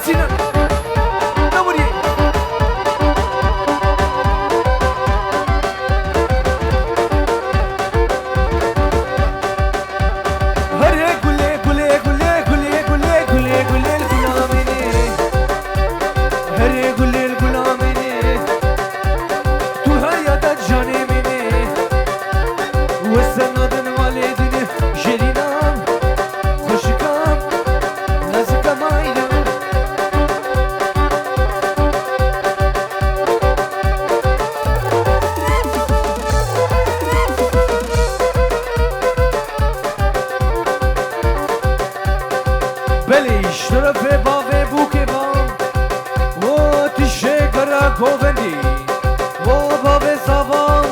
Sinan Naburi Hare gule gule gule gule gule gule gule gulamine Hare gule gulamine Tu hayata janemine Vesanadın validini Jelinam Hoşikam Nazikamayla Beliş tarafı bave buke vam O tişe kara govendi O bave zavam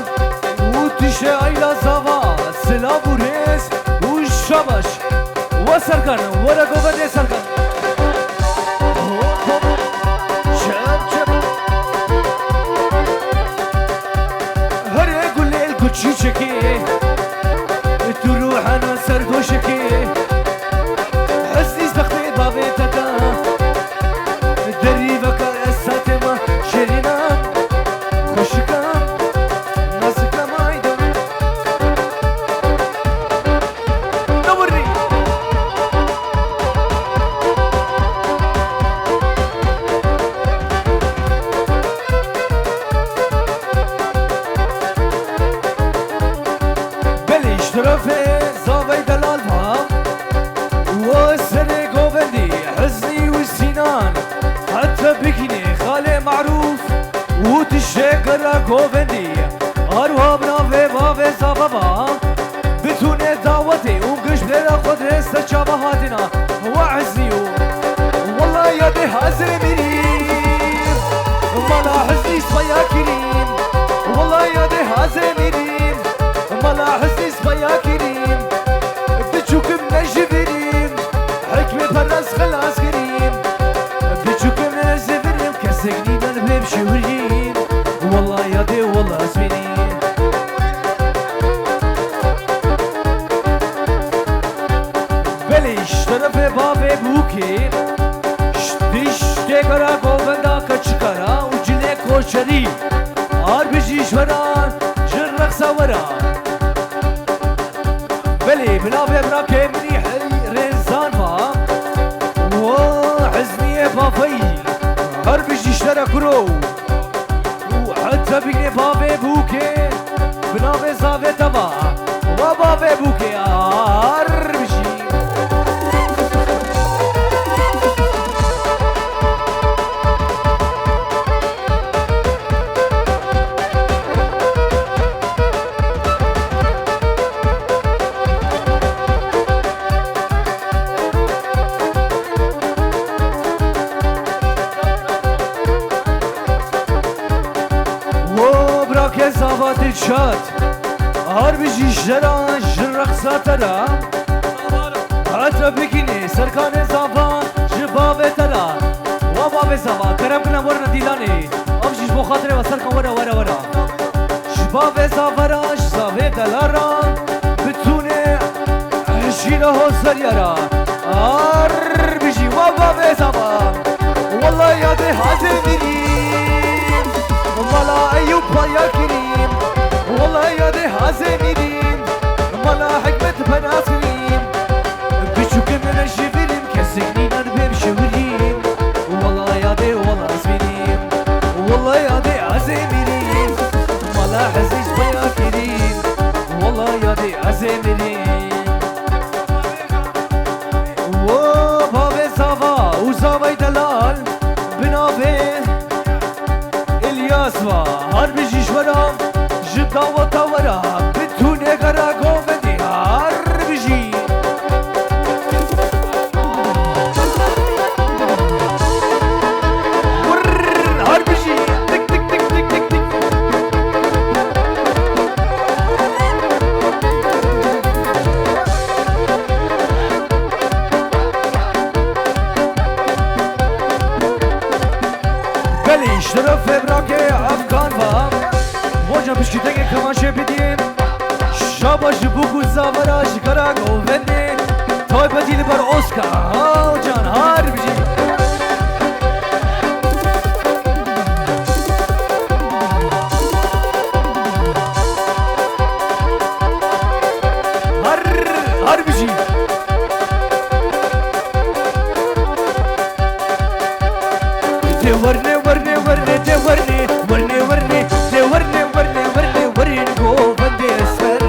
O tişe ayla zava Silavures O şabaş O sarkan O ra govendi sarkan Çap çap Hare gulel kuçi çeki Tu ruhana sargoşeki حسني استخدمت بابيتك دريبك الساتمة شيرينا خوشكا ناسك مايدا نوري بليش طرفي زاوي دلال فهم وسنة قوبندي حزني والسنان حتى بكني خالي معروف وتشكر قوبندي أروها بنافي بافي صابابا بتوني دعوتي وقش بلا خدر استشابهاتنا وعزنيو والله يا دي حزر منيم ملا حزني صبيا كريم والله يا دي حزر منيم ملا حزني صبيا كريم بتشوك من الجبريم حكمة بالناس خلاص كريم بتشوك من الزبريم كسقني من بيب شوريم والله يا دي والله اسميني بليش طرف بابي بوكي شتيش تكرا قوبندا كچكرا وجلي كوشري آر بجيش وران جرق سورا بلي بنابي براكي منيح رنزان فا وحزني بافي هربجي اشترى كرو وحتى بيني بابي بوكي بنابي زافي تبا وبابي بوكي هربجي زاوات الشات هرب جيشرا جرق ساترا حتى بكيني سركان زافا جباب ترا وباب زافا كرم كنا ورنا ديلاني افجيش بو خاطري وسركان ورا جباب زافا زافي دلارا بتوني عشينا هو سريارا هرب جي وباب زافا والله يا دي حازم منيم ملا أيوب يا كريم والله يا دي هازمين ملا حكمة بنات كريم بشوك من الجبلين كسقني نربي بشورين والله يا دي والله اسمين والله يا دي هازمين ملا حزيز يا كريم والله يا دي هازمين وبابي زافا وزافي دلال بنابي الياسوا هرب جيشورا جدا وطورا بتوني غرا قومني هرب جي هرب جي تك تك تك تك تك تك بليش طرف براكي افغان فام وجه بشكتك كمان شبديم شاباش بوكو زاوراش كراك وفندي توي بديل بر اوسكا هاو جان هارب جي تورني ورني ورني تورني ورني ورني تورني ورني ورني ورني جو بندي اسفر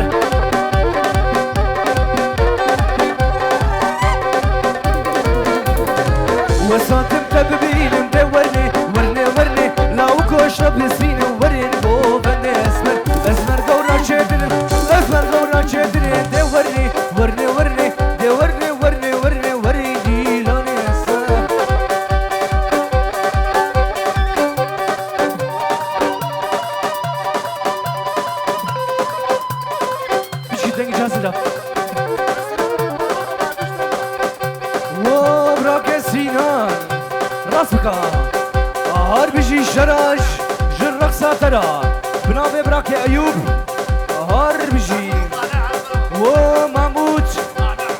وساتم تبين مدورني ورني ورني لو كوشرب لسين ورني جو بندي اسفر اسمر قورا شدن اسمر قورا شدن تورني ورني ورني تورني ورني ورني ورني ديلوني اسفر بشي دنگ جاسدا وبراك سينان راسك هار بيجي شراش جرق ساترا بنابي براك ايوب هار بيجي وماموت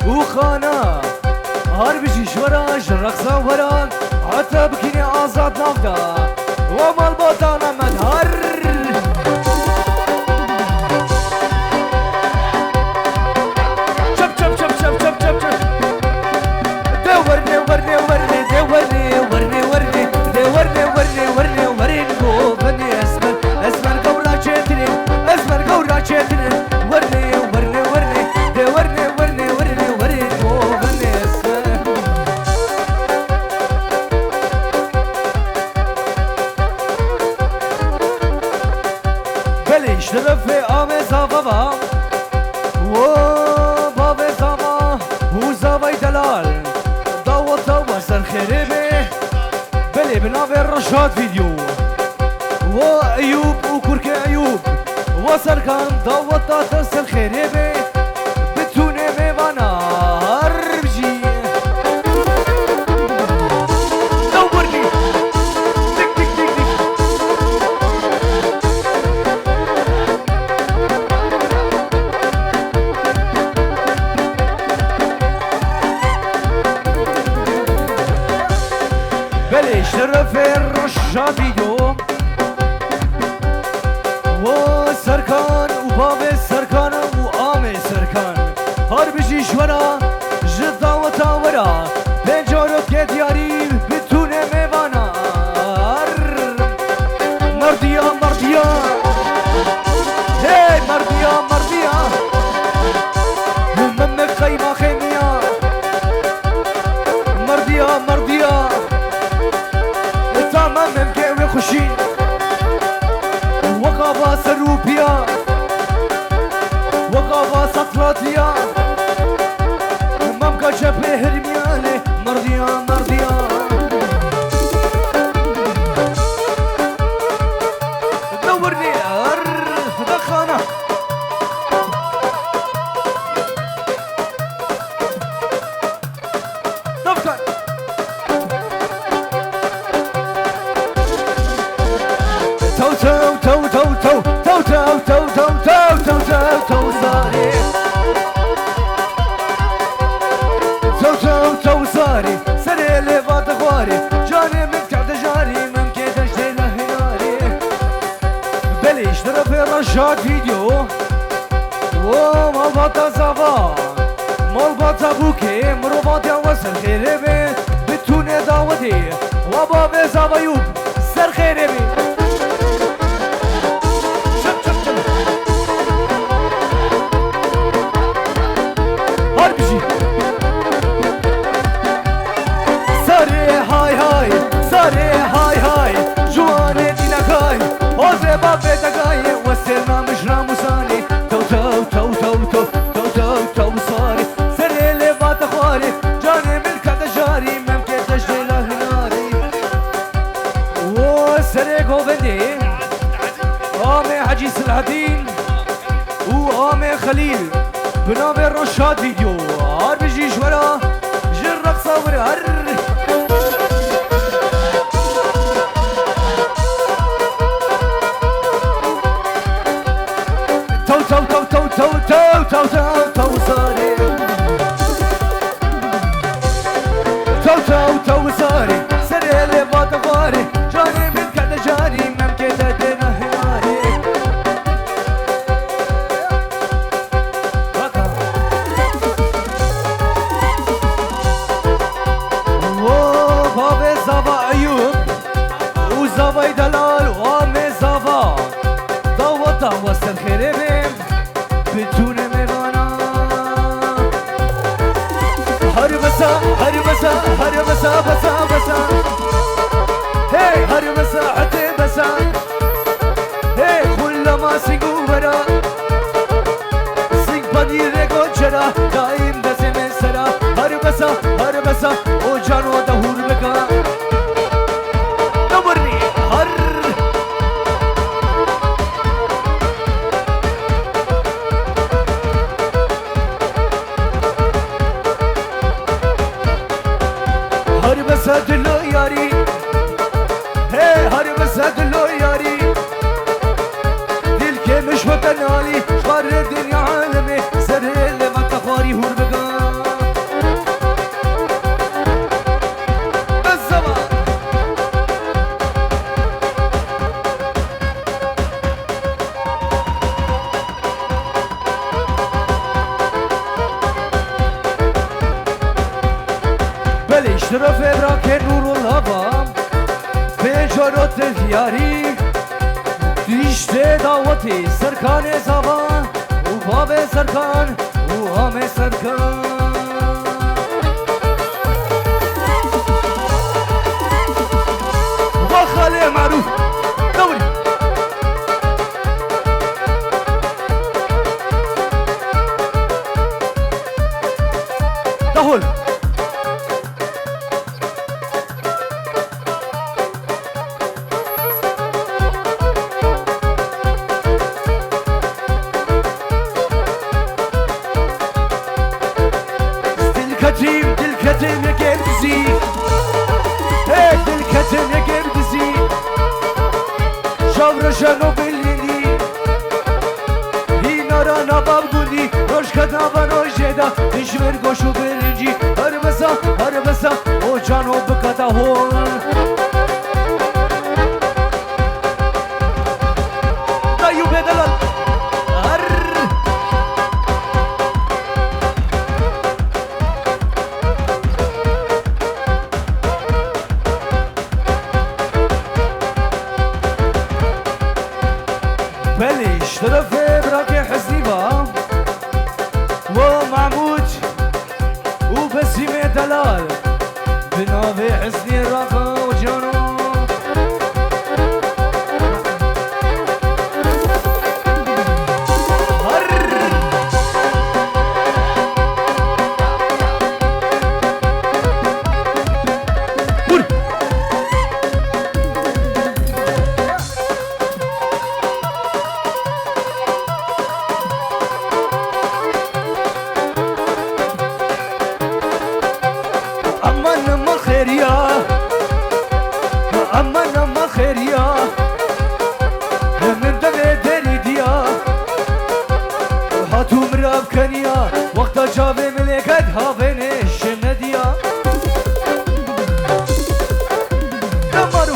وخانا هار بيجي شراش جرق ساوران حتى بكيني آزاد نافدا ومال بطانا مدهر ورني ورني ورني دي ورني ورني ورني دي ورني ورني ورني ورني جو بني اسمر اسمر قورا شدني اسمر قورا شدني ورني ورني ورني دي ورني ورني ورني ورني جو بني اسمر بلش ترفي آمي زافا و بابي زافا وزافي دلال سر خريبه بلي بنافي الرشاد فيديو وأيوب وكركي أيوب وسركان ضوطة تسر خريبه بتوني ميوانا هربجي دورني دك دك دك دك بلش ترفي الرشاد فيديو وسركان وبابي سركان وآمي سركان هار بجي شورا جدا وطاورا بنجارو كدياري بتوني ميوانا مرديا مرديا هي مرديا مرديا وممك خيمة خيمية مرديا مرديا تمام ممكن خوشين وقابا سروبيا وقابا سطراتيا ممكن جبه هرمياني مرضيا مرضيا دورني دخانة دفكر تو تو تو تو تو تو تو تو تو تو تو تو تو صاري تو تو تو صاري سري اللي فات خواري جاني من تحت جاري ممكن تجدي لهناري بليش ترفي رشاد فيديو ومال باتا زافا مال باتا بوكي مروباتي وسر خيري بي بتوني داودي وبابي زافا يوب سر خيري بي ساري هاي هاي جواني دينا كاي اوزي بابي دقاي وسيرنا مجرى مساني تو تو تو تو تو تو تو تو صاري سري اللي فات خواري جاني من كذا جاري ممكن تجدي لهناري وسري كوفندي آمي حجي سلحدين وآمي خليل بنابي الرشاد فيديو هار بيجي شورا جرق صوري هر تو تو تو تو تو تو تو تو تو صاري تو تو تو صاري سري اللي فات غاري جاني من كذا جاري ممكن تدينا هناري شروط یاری دیشته دعوتی سرکان زبان و باب سرکان و همه سرکان و خاله معروف دوری دهول دل يا قردزي هيك دل يا قردزي شاور شنو بالليلي هينا رانا بابقولي روش كتابا روشيدا تشمر قوشو برنجي هربسا او جانو بكتا هون دايو بدلال بلش طرفي براكي حسيبة ومعمود وبسيمة دلال بنافي حسني رافا وجانو أما خيريا من دمي داري ديا هاتو مراب كنيا وقتا جابي ملكت هافيني الشمديا دمارو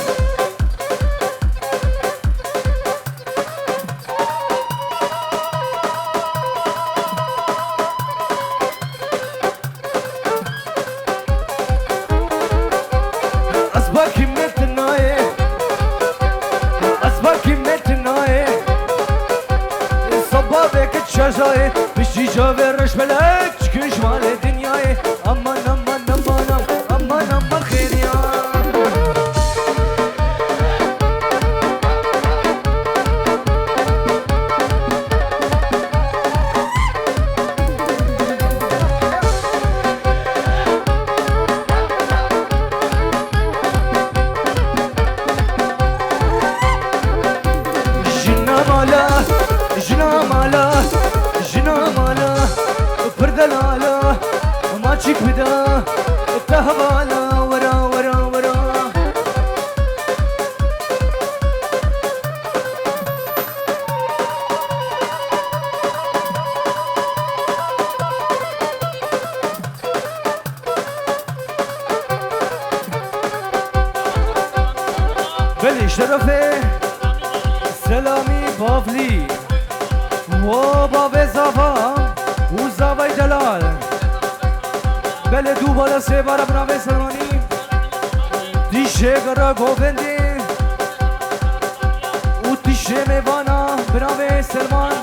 أصبح شجاي بشي جابر رش بلاك تشكش مال الدنيا أمان أمان أمان أمان أمان خير يا جنا مالا بردلالا ما تشيك بدا تهبالا ورا ورا ورا بلي شرفي سلامي بافلي وباب زفا وزاوي جلال بلدو بالا سيبارا بناوي سلماني ديشه غرا گوبندي وديشه ميوانا بناوي سلمان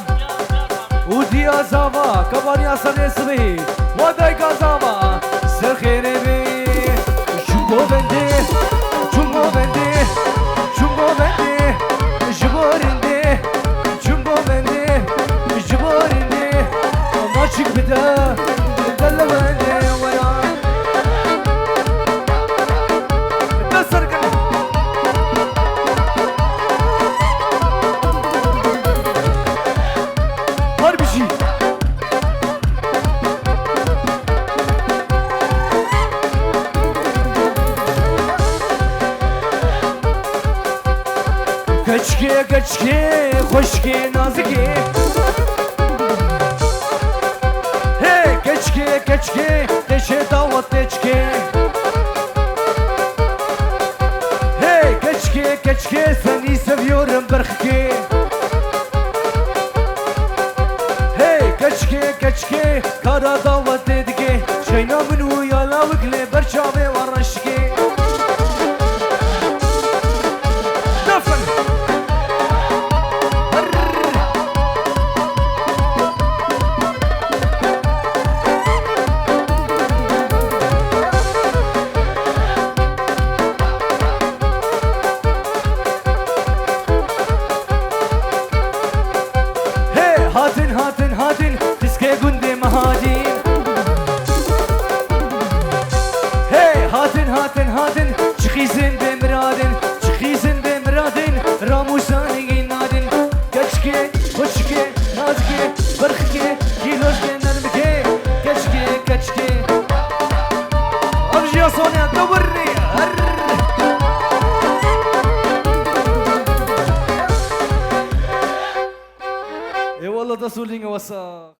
وديا زاوا كباريا سنه سبي وداي كازاوا سرخيري بي شو گوبندي جبورندي ماشيك بدا دلواني ورا تسرق هربشي كچكي خوشكي نازكي كچكي تشي دعوت تشكي هي كچكي سني سفيورم برخكي هي كچكي كارا دعوت تدكي شينا منو يالا وكلي برشاوي ورشكي نوري اي والله ده سولينغ وسا